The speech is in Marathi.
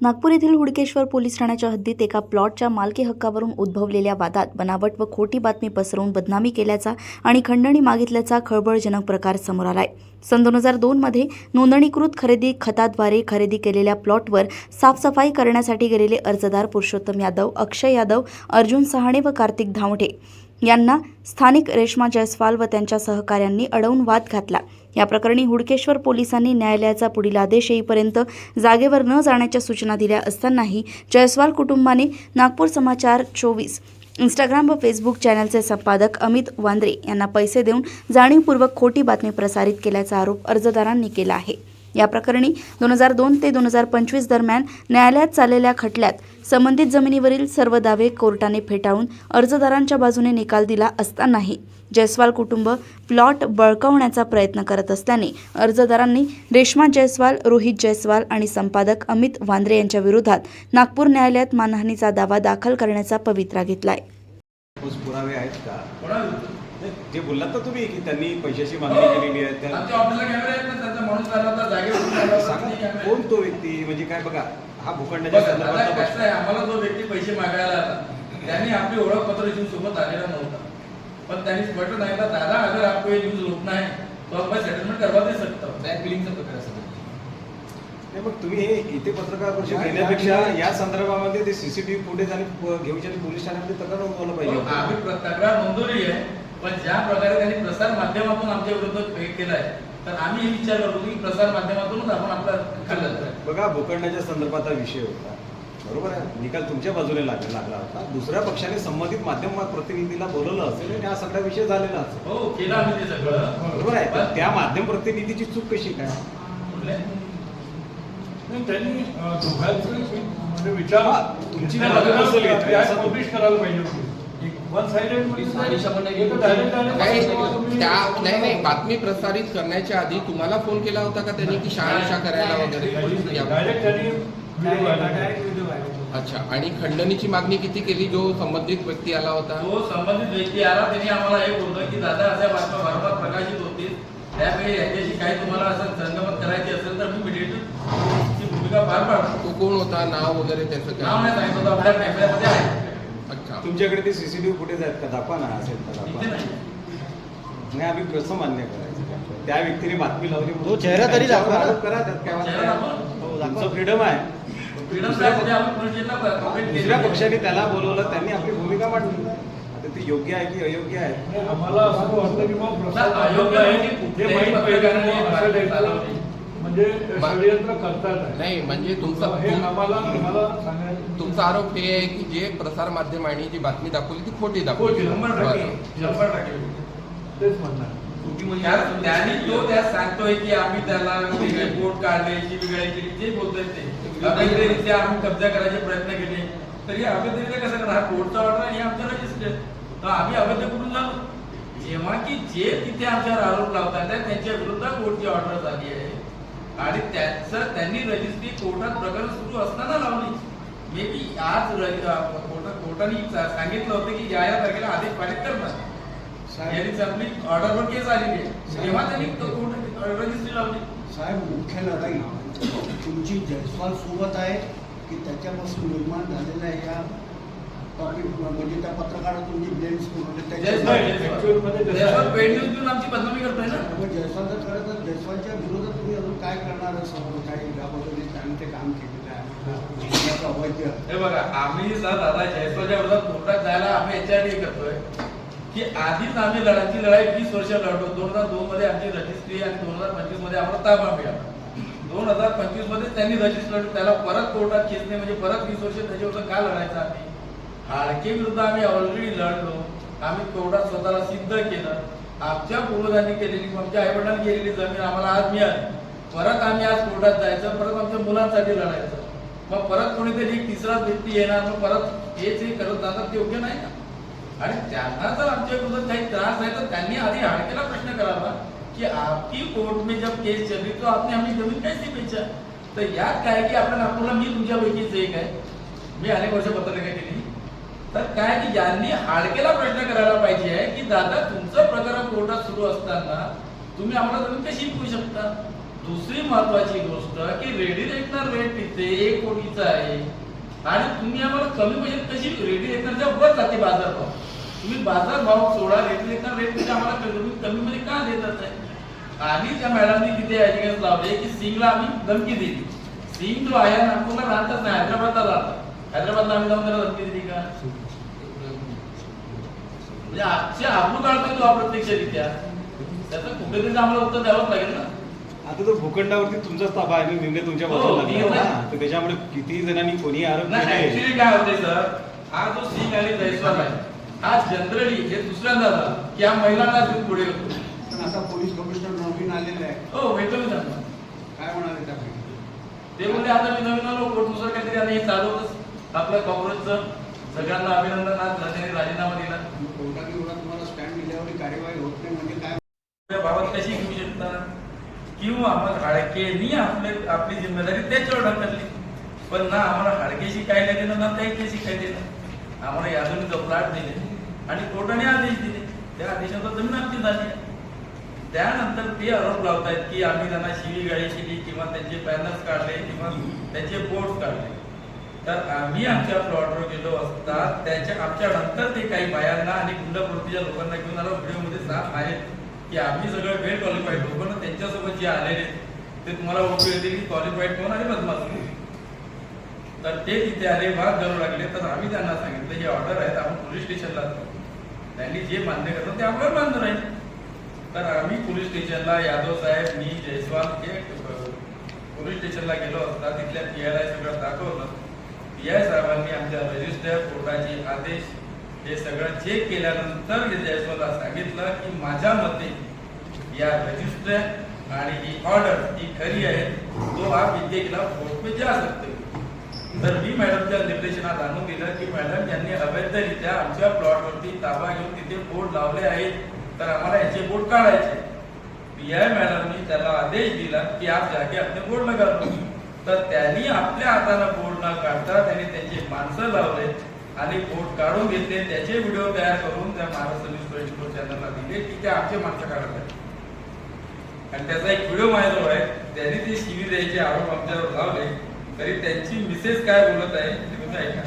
नागपूर येथील हुडकेश्वर पोलीस ठाण्याच्या हद्दीत एका प्लॉटच्या मालकी हक्कावरून उद्भवलेल्या वादात बनावट व खोटी बातमी पसरवून बदनामी केल्याचा आणि खंडणी मागितल्याचा खळबळजनक प्रकार समोर आलाय। सन 2002 मध्ये नोंदणीकृत खरेदी खताद्वारे खरेदी केलेल्या प्लॉटवर साफसफाई करण्यासाठी गेलेले अर्जदार पुरुषोत्तम यादव, अक्षय यादव, अर्जुन सहाणे व कार्तिक धावटे यांना स्थानिक रेश्मा जयस्वाल व त्यांच्या सहकाऱ्यांनी अडवून वाद घातला। या प्रकरणी हुडकेश्वर पोलिसांनी न्यायालयाचा पुढील आदेश येईपर्यंत जागेवर न जाण्याच्या सूचना दिल्या असतानाही जयस्वाल कुटुंबाने नागपूर समाचार 24 इंस्टाग्राम व फेसबुक चॅनलचे संपादक अमित वांद्रे यांना पैसे देऊन जाणीवपूर्वक खोटी बातमी प्रसारित केल्याचा आरोप अर्जदारांनी केला आहे। या प्रकरणी 2002 ते 2025 दरम्यान न्यायालयात चाललेल्या खटल्यात संबंधित जमिनीवरील सर्व दावे कोर्टाने फेटाळून अर्जदारांच्या बाजूने निकाल दिला असतानाही जयस्वाल कुटुंब प्लॉट बळकावण्याचा प्रयत्न करत असल्याने अर्जदारांनी रेश्मा जयस्वाल, रोहित जयस्वाल आणि संपादक अमित वांद्रे यांच्या विरोधात नागपूर न्यायालयात मानहानीचा दावा दाखल करण्याचा पवित्रा घेतलाय। पुरावे आहेत का? जे बोललात तर तुम्ही की त्यांनी पैशाची मागणी केलेली आहे, कोण तो व्यक्ती म्हणजे काय? बघा, हा भूखंडाच्या संदर्भातला प्रश्न आहे। आम्हाला जो व्यक्ती पैसे मागायला आला त्यांनी आपली ओळखपत्र घेऊन सोबत आलेला नव्हता, पण त्यांनी स्पष्ट सांगितलं, दादा अगर आपको ये न्यूज रोकना है तो आप सेटलमेंट करवा दे सकता हूं। बँक बिलिंगचं प्रकार असं नाही, मग तुम्ही हे इथे पत्रकार परिषद घेण्यापेक्षा या संदर्भामध्ये ते सीसीटीव्ही फुटेज आणि घेऊन पोलीस ठाण्यामध्ये तक्रार नोंदवलं पाहिजे। आम्ही तक्रार नोंदवली आहे, पण ज्या प्रकारे त्यांनी प्रसार माध्यमातून आमच्या विरोधात केलाय तर आम्ही हे विचार करतो की प्रसार माध्यमातूनच आपण आपला खाल्लं। बघा, भूखंडाच्या संदर्भात हा विषय होता, बरोबर आहे, निकाल तुमच्या बाजूने लागला होता, दुसऱ्या पक्षाने संबंधित माध्यम प्रतिनिधीला बोलवलं असेल आणि हा सगळा विषय झालेला असेल। हो, केला आम्ही ते सगळं, बरोबर आहे, पण त्या माध्यम प्रतिनिधीची चूक कशी काय? त्यांनी दोघांचं म्हणजे विचार तुमची पब्लिश करायला पाहिजे। वन साइडेड नाही, बातमी प्रसारित करण्याच्या आधी तुम्हाला फोन केला होता का त्यांनी की शहानिशा करायला वगैरे? अच्छा, आणि खंडणीची मागणी किती केली जो संबंधित व्यक्ती आला होता? जो संबंधित व्यक्ती आला त्यांनी आम्हाला हे बोललं की दादा अशा बातम्या वारंवार प्रकाशित होतील, त्यामुळे याच्याशी काही तुम्हाला असं संगमत करायची असेल तर मी मीडिएटरची भूमिका पार पाडतो। तो कोण होता, नाव वगैरे त्याचं नाव नाही सांगितलं होतं, आपल्या कॅमेऱ्यामध्ये आहे। अच्छा, तुमच्याकडे ते सीसीटीव्ही फुटेज आहेत का? दाखवा ना, असेल तर दाखवा। नाही, आम्ही कसं मान्य करायचं? त्या व्यक्तीने बातमी लावली, तो चेहरा तरी दाखवा, आरोप करा, त्यात काय तुमचं फ्रीडम आहे। दुसऱ्या पक्षाने त्याला बोलवलं, त्यांनी आपली भूमिका मांडली, आता ती योग्य आहे की अयोग्य आहे? आम्हाला असं वाटतं की म्हणजे षडयंत्र करतात नाही, म्हणजे तुमचा आरोप हे आहे की जे प्रसार माध्यमांनी जी बातमी दाखवली ती खोटी दाखवली। तेच म्हणणार त्यांनी तो त्यात सांगतोय की आम्ही त्याला रिपोर्ट काढले, शिवीगाळी केली, जे बोलतोय ते अवैधरित्या आम्ही कब्जा करायचे प्रयत्न केले, तर हे अवैधरित्या कसं करणार? हा कोर्टचा ऑर्डर आणि आमचं रजिस्टर, तर आम्ही अवैध कुठून झालो? जेव्हा की जे तिथे आमच्यावर आरोप लावतात त्यांच्या विरोधात कोर्टची ऑर्डर झाली आहे आणि त्याचं त्यांनी रजिस्ट्री कोर्टात प्रकरण सुरू असताना लावली। मे बी आज कोर्टाने सांगितलं होतं की या तारखेला आदेश पारित करणार, आपली ऑर्डरवर केस आलेली आहे, तेव्हा त्यांनी रजिस्ट्री लावली। साहेब, मुख्य लढाई तुमची जयस्वाल सोबत आहे की त्याच्यापासून निर्माण झालेल्या ह्या टॉपिक म्हणजे त्या पत्रकारात तुमची ब्लेम्स जयस्वाल पेड न्यूज देऊन आमची बदनामी करतोय ना? जयस्वाल जर खरं तर जयस्वालच्या विरोधात तुम्ही अजून काय करणार असं काही याबद्दल त्यांनी ते काम केलेलं आहे अवैध? हे बघा, आम्ही दादा जयस्वालच्या विरोधात कोर्टात जायला आम्ही याच्यासाठी करतोय की आधीच आम्ही लढाई 20 वर्ष लढलो। 2002 मध्ये आमची रजिस्ट्री आणि 2025 मध्ये आम्हाला ताबा मिळाला। 2025 मध्ये त्यांनी रजिस्टर, त्याला परत कोर्टात खेचणे म्हणजे परत 20 वर्ष त्याच्यावर का लढायचं? आम्ही हाडके विरुद्ध आम्ही ऑलरेडी लढलो, आम्ही कोर्टात स्वतःला सिद्ध केलं, आमच्या पूर्वजांनी केलेली, आमच्या आईवडिलांनी केलेली जमीन आम्हाला आज मिळाली, परत आम्ही आज कोर्टात जायचं, परत आमच्या मुलांसाठी लढायचं, मग परत कोणीतरी तिसरा व्यक्ती येणार, मग परत हेच हे करत जातात, ते योग्य नाही ना? आणि त्यांना जर आमच्या विरोधात काही त्रास नाही तर त्यांनी आधी हाडकेला प्रश्न करावा कि आपकी कोर्ट में जब केस चली तो आपने हमें जमीन कैसे बेचा? तर यात काय की आपल्या नागपूरला मी तुमच्यापैकीच एक आहे, मी अनेक वर्ष पत्रकारिता केली, तर काय की यांनी हाडकेला प्रश्न करायला पाहिजे की दादा तुमचं प्रकरण कोर्टात सुरू असताना तुम्ही आम्हाला जमीन कशी विकू शकता? दुसरी महत्वाची गोष्ट की रेडिएटर रेट तिथे 1 कोटीचा आहे आणि तुम्ही आम्हाला कमी पैशात कशी रेडिएटरच्या वर जाते बाजारभाव. तुम्ही बाजारभाव सोडा, रेडिएटर रेट म्हणजे आम्हाला तुम्ही कमी मध्ये का देतात आहे. आणि त्या मॅडमनी तिथे ऍडिगन्स लावले की सिंगला आम्ही धमकी दिली. सिंग जो आहे नागपूरला राहतच नाही, हैदराबादला राहतात. हैदराबादला आम्ही जाऊन त्याला धमकी दिली का? म्हणजे आजच्या आबरू काढतोय तो अप्रत्यक्षरित्या. त्याचं कुठेतरी आम्हाला उत्तर द्यावंच लागेल ना. आता तो भूखंडावरती तुमचाच ताबा आहे, मी निर्णय तुमच्या बाजूला हो, लागला ना. तर त्याच्यामुळे किती जणांनी कोणी आरोप नाही, केले. ऍक्च्युली काय होते सर, हा जो सिंग आणि जयस्वाल आहे हा जनरली हे दुसऱ्यांदा झाला की हा महिलांना घेऊन पुढे होतो. पण आता पोलीस कमिशनर नवीन आलेले आहे, हो भेटलो मी त्यांना. काय म्हणाले त्यापैकी? ते बोलले आता मी नवीन आलो, कोर्टनुसार काहीतरी आता हे चालवतच आपल्या कॉंग्रेसचं. सगळ्यांना अभिनंदन, आज त्याने राजीनामा दिला. कोर्टाने एवढा तुम्हाला स्टँड दिल्यावर कार्यवाही होत नाही म्हणजे काय? त्या बाबत कशी घेऊ शकतात किंवा मग हाडकेनी आपली जिम्मेदारी त्याच्यावर ढकलली. पण ना आम्हाला हाडकेशी काय नाही देणं, ना त्याच्याशी काय देणं. आम्हाला यादून प्लॉट दिले आणि कोर्टाने आदेश दिले, त्या आदेशाचा जमीन आमची झाली आहे. त्यानंतर ते आरोप लावतायत की आम्ही त्यांना शिवीगाळी केली किंवा त्यांचे बॅनर्स काढले किंवा त्यांचे बोर्ड काढले. तर आम्ही आमच्या प्लॉटवर गेलो असता आमच्या नंतर ते काही बायांना आणि गुंडप्रवृत्तीच्या लोकांना घेऊन आलो. व्हिडिओमध्ये साफ आहे की आम्ही सगळं वेल क्वालिफाईड लोक पण त्यांच्यासोबत जे आलेले ते तुम्हाला ओळखू येते की क्वालिफाईड कोण आणि बदमाश कोण. तर ते तिथे आले, वाद घालू लागले. तर आम्ही त्यांना सांगितलं हे ऑर्डर आहेत, आपण पोलीस स्टेशनला जातो. त्यांनी जे मान्य करतो ते आपल्याला मान्य राहील. तर आम्ही पोलीस स्टेशनला, यादव साहेब, मी, जयस्वाल हे पोलीस स्टेशनला गेलो असता तिथल्या PI सगळं दाखवलं. PI साहेबांनी आमच्या रजिस्टर, कोर्टाचे आदेश हे सगळं चेक केल्यानंतर जयस्वालला सांगितलं की माझ्या मते या रजिस्टर आणि ही ऑर्डर ही खरी आहे, तो आप इनके खिलाफ कोर्ट में जा सकते हो. तर मी मॅडमच्या निर्देशनात आणून दिलं की मॅडम यांनी अवैधरित्या आमच्या प्लॉटवरती ताबा घेऊन तिथे बोर्ड लावले आहेत, तर आम्हाला याचे बोर्ड काढायचे. PI मॅडमनी त्याला आदेश दिला की आप जाके अपने बोर्ड लगा दो. तर त्यांनी आपल्या हाताने बोर्ड न काढता त्यांनी त्यांचे माणसं लावले आणि बोर्ड काढून घेतले. त्याचे व्हिडिओ तयार करून त्या महाराष्ट्र न्यूज 24 चॅनलला दिले की ते आमचे माणसं काढत आहेत. आणि त्याचा एक व्हिडिओ माझ्याजवळ आहे. त्यांनी ते शिवी द्यायचे आरोप आमच्यावर लावले. तरी त्यांची मिसेस काय बोलत आहे ते तुम्ही ऐका.